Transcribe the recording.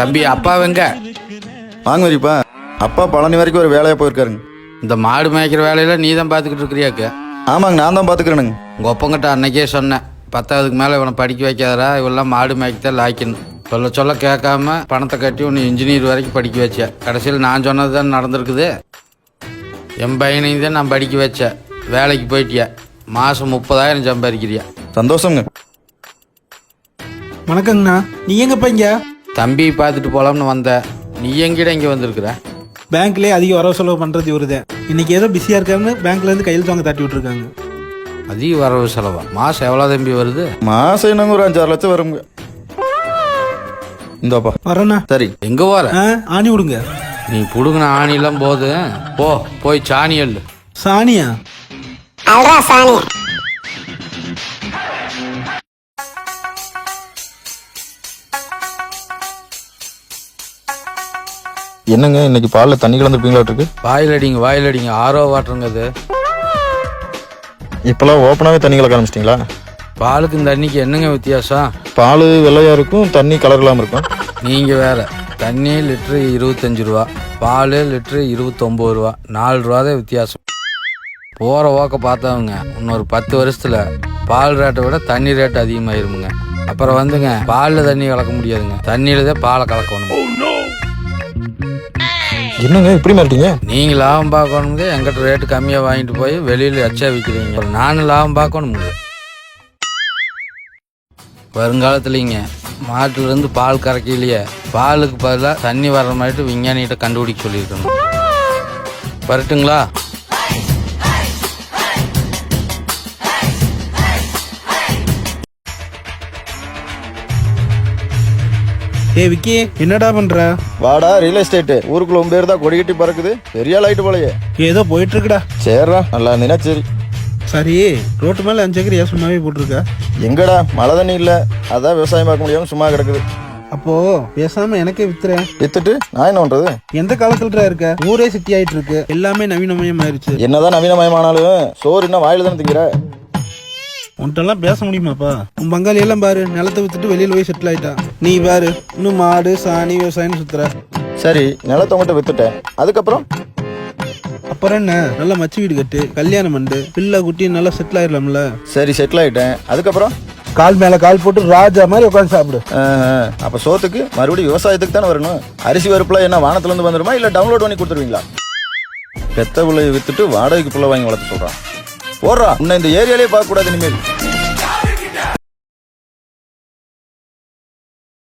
தம்பி அப்பா வெங்க வாங்க வரிப்பா. அப்பா பழனி வரைக்கும் ஒரு வேலையாக போயிருக்காருங்க. இந்த மாடு மேய்க்கிற வேலையில நீ தான் பார்த்துக்கிட்டு இருக்கிறியாக்கு? ஆமாங்க, நான் தான் பார்த்துக்கிறேனுங்க. உங்கள் ஒப்பங்கிட்ட அன்னைக்கே சொன்னேன், 10வதுக்கு மேலே இவனை படிக்க வைக்காதரா, இவெல்லாம் மாடு மேய்க்கத்தான் லாய்க்கணும். சொல்ல கேட்காம பணத்தை கட்டி ஒன்று இன்ஜினியர் வரைக்கும் படிக்க வச்சேன். கடைசியில் நான் சொன்னது தான் நடந்திருக்குது. என் பையனையும் தான் நான் படிக்க வச்சேன். வேலைக்கு போயிட்டியா, மாதம் 30,000 சம்பாதிக்கிறியா? சந்தோஷங்க. வணக்கங்கண்ணா, நீ எங்கப்பா இங்க? தம்பி பார்த்துட்டு போகலாம்னு வந்தேன். நீ எங்கிட்ட இங்கே வந்திருக்கிற? பேங்க்லேயே அதிக வரவு செலவு பண்ணுறது இவருதான். இன்னைக்கு ஏதோ பிஸியாக இருக்காருன்னு பேங்க்லேருந்து கையெழுத்து வாங்க தட்டி விட்டுருக்காங்க. அதிக வரவு செலவா? மாதம் எவ்வளோ தம்பி வருது? மாதம் என்னங்க ஒரு 5-6 லட்சம் வருங்க. இந்தாப்பா வரேண்ணா. சரி, எங்கே வர? ஆணி விடுங்க. நீ புடுங்கின ஆணிலாம் போது போய் சாணி எள்ளு. சாணியா? என்னங்க இன்னைக்கு பாலில் தண்ணி கலந்துருப்பீங்களாட்டிருக்கு? வாயில் அடிங்க ஆரோ வாட்டருங்க அது. இப்போலாம் ஓப்பனாகவே தண்ணி கலக்க ஆரம்பிச்சிட்டிங்களா? பாலுக்கு இந்த தண்ணிக்கு என்னங்க வித்தியாசம்? பால் வெள்ளையாக இருக்கும், தண்ணி கலர் இல்லாமல் இருக்கும். நீங்கள் வேற. தண்ணி லிட்ரு 25 ரூபா, பால் லிட்ரு 29 ரூபா, 4 ரூபா தான் வித்தியாசம். போகிற ஓக்க பார்த்தவங்க இன்னொரு 10 வருஷத்தில் பால் ரேட்டை விட தண்ணி ரேட்டு அதிகமாயிருமுங்க. அப்புறம் வந்துங்க பாலில் தண்ணி கலக்க முடியாதுங்க, தண்ணியில தான் பாலை கலக்கணும். என்னங்க இப்படி மாட்டீங்க? நீங்கள் லாபம் பார்க்கணுங்க, எங்கிட்ட ரேட்டு கம்மியாக வாங்கிட்டு போய் வெளியில் எச்சா விற்கிறீங்க. நானும் லாபம் பார்க்கணுங்க. வருங்காலத்துலிங்க மாட்டிலிருந்து பால் கறக்கையிலேயே பாலுக்கு பதிலாக தண்ணி வர்ற மாதிரி விஞ்ஞானிகிட்ட கண்டுபிடிக்க சொல்லியிருக்கணும். வரட்டுங்களா? விக்கி, என்னடா பண்ற? வாடா, ரியல் எஸ்டேட் ஊருக்குள்ள உன் பேர் தான் கொடிக்கட்டி பறக்குது, பெரிய லைட்டு போலையே. ஏதோ போயிட்டு இருக்குடா. சரிடா, நல்லா இருந்தீங்கன்னா சரி. சரி, ரோட்டு மேல 5 ஏக்கர் ஏன் சும்மாவே போட்டிருக்க? எங்கடா மழை தண்ணி இல்லை, அதான் விவசாயம் பார்க்க முடியாம சும்மா கிடக்குது. அப்போ பேசாம எனக்கே வித்துறேன். வித்துட்டு நான் என்ன பண்றது? எந்த காலத்துல இருக்க? ஊரே சிட்டி ஆயிட்டு இருக்கு, எல்லாமே நவீனமயம் ஆயிருச்சு. என்னதான் நவீனமயமானாலும் சோறு என்ன வாயில தானே திங்கிற? உன்ட்டெல்லாம் பேச முடியுமாப்பா? உன் பங்காளி எல்லாம் பாரு, நிலத்தை வித்துட்டு வெளியில போய் செட்டில் ஆயிட்டான். நீ பாரு, இன்னும் மாடு சாணி விவசாயம் சுத்துற. சரி, நிலத்தை உங்கள்கிட்ட வித்துட்டேன், அதுக்கப்புறம் அப்புறம் என்ன? நல்லா மச்சி வீடு கட்டு, கல்யாணம் பண்ணு, பிள்ளை குட்டி நல்லா செட்டில் ஆயிடலாம்ல. சரி, செட்டில் ஆயிட்டேன், அதுக்கப்புறம் கால் மேல கால் போட்டு ராஜா மாதிரி உட்காந்து சாப்பிடு. அப்ப சோத்துக்கு மறுபடியும் விவசாயத்துக்கு தானே வரணும். அரிசி வறுப்புல என்ன வானத்துல இருந்து வந்துருமா, இல்ல டவுன்லோட் பண்ணி கொடுத்துருவீங்களா? பெத்த பிள்ளைய வித்துட்டு வாடகைக்கு பிள்ளை வாங்கி வளர்த்து சொல்றான். போடுறா, உன்னை இந்த ஏரியாலே பார்க்க கூடாது இனிமேல்.